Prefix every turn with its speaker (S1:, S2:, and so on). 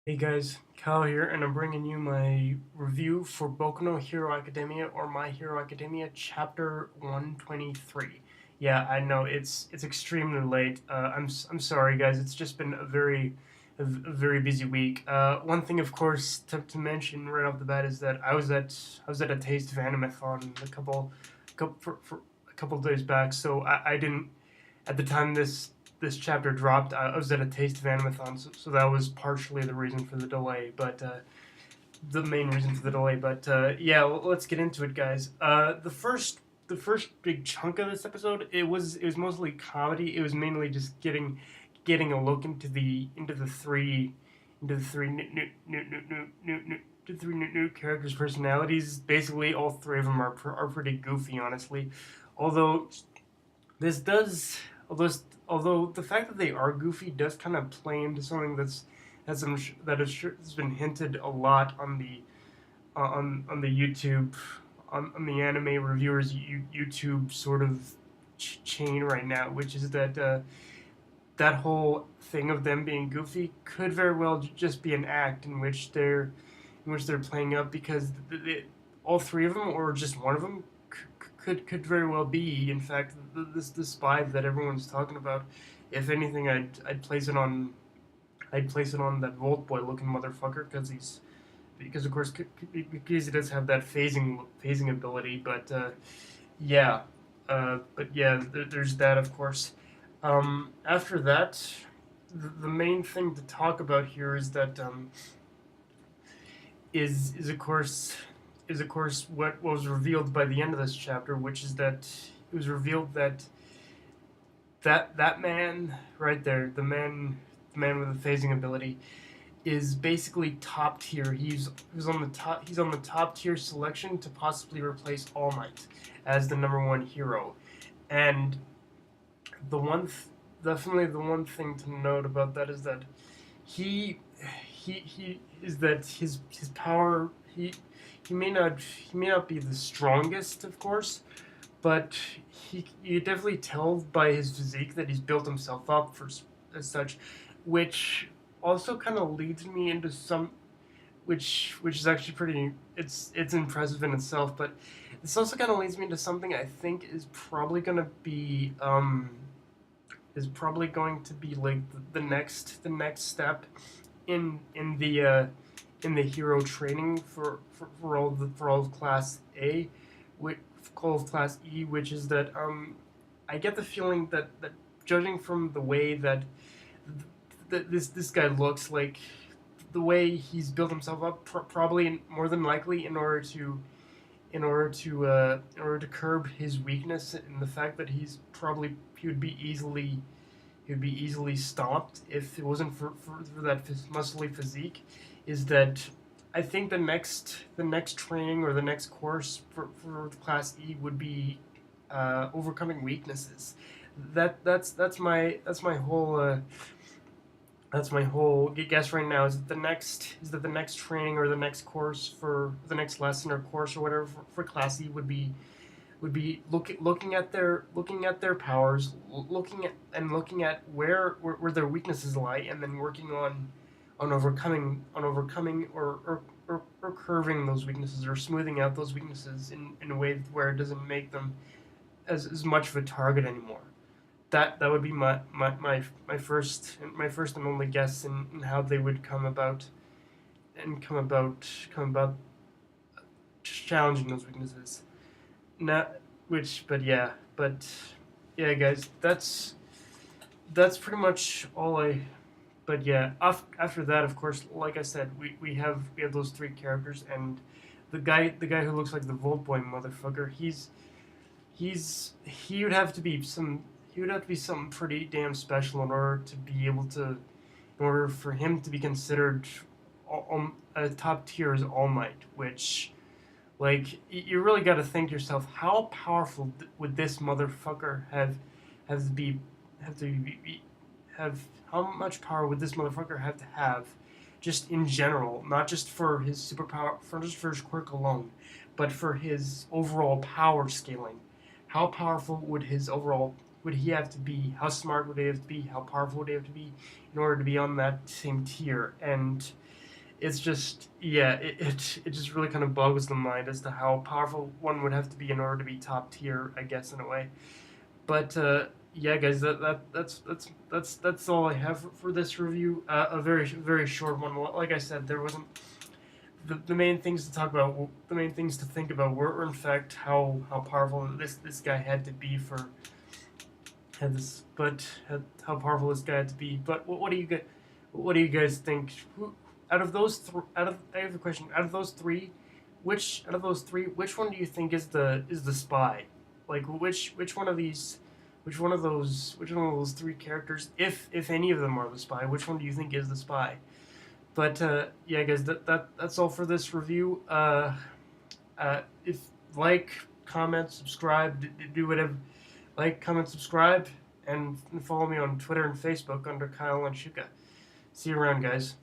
S1: Hey guys, Kyle here, and I'm bringing you my review for Boku no Hero Academia or My Hero Academia Chapter 123. Yeah, I know it's extremely late. I'm sorry guys. It's just been a very busy week. One thing, of course, to mention right off the bat is that I was at a Taste of Animathon for a couple of days back, so I didn't at the time this chapter dropped. I was at a Taste of Animathon, so that was partially the reason for the delay, but the main reason for the delay. But yeah, let's get into it, guys. The first big chunk of this episode, it was mostly comedy. It was mainly just getting a look into the three new characters' personalities. Basically, all three of them are pretty goofy, honestly. Although this does, although although the fact that they are goofy does kind of play into something that's been hinted a lot on the YouTube on the anime reviewers YouTube sort of chain right now, which is that that whole thing of them being goofy could very well just be an act in which they're playing up because all three of them or just one of them could very well be, in fact, this spy that everyone's talking about. If anything, I'd place it on that Volt Boy looking motherfucker because of course because he does have that phasing ability. Yeah, but yeah, there's that, of course. After that, the main thing to talk about here is that is of course what was revealed by the end of this chapter, which is that it was revealed that man right there, the man with the phasing ability, is basically top tier. He's on the top tier selection to possibly replace All Might as the number one hero. And the one th- definitely the one thing to note about that is that he he is that his power he may not be the strongest, of course, but you definitely tell by his physique that he's built himself up for as such, which also kind of leads me into some which is actually pretty, it's impressive in itself, but this also kind of leads me into something I think is probably going to be like the next step in the hero training for all of class A, with all of class E, which is that I get the feeling that judging from the way that this guy looks, like the way he's built himself up, probably more than likely in order to curb his weakness and the fact that he would be easily stomped if it wasn't for that muscly physique, is that I think the next training or the next course for class E would be overcoming weaknesses. That's my whole guess right now. Is that the next training or the next course for the next lesson or course or whatever for class E would be looking at their powers, looking at where their weaknesses lie, and then working on overcoming or curving those weaknesses or smoothing out those weaknesses in a way where it doesn't make them as much of a target anymore. That would be my first and only guess in how they would come about challenging those weaknesses. Not which, but yeah, guys, that's pretty much all I. But yeah, after that, of course, like I said, we have those three characters, and the guy who looks like the Volt Boy motherfucker. He would have to be something pretty damn special in order for him to be considered a top tier as All Might, which, like, you really got to think to yourself, how powerful would this motherfucker have to be have to be have how much power would this motherfucker have just in general, not just for his superpower, for just for his quirk alone, but for his overall power scaling. How powerful would his overall would he have to be? How smart would he have to be? How powerful would he have to be in order to be on that same tier? And it's just it just really kind of boggles the mind as to how powerful one would have to be in order to be top tier, I guess, in a way. But yeah, guys, that's all I have for this review. A very short one. Like I said, there wasn't the main things to talk about. The main things to think about were in fact how powerful this guy had to be for had this, but had, how powerful this guy had to be. But what do you guys think? Who, out of those out of I have a question. Out of those three, which one do you think is the spy? Like which one of these, which one of those three characters, if any of them are the spy, which one do you think is the spy? But yeah, guys, that's all for this review. If like, comment, subscribe, do whatever. Like, comment, subscribe, and follow me on Twitter and Facebook under Kyle and Shuka. See you around, guys.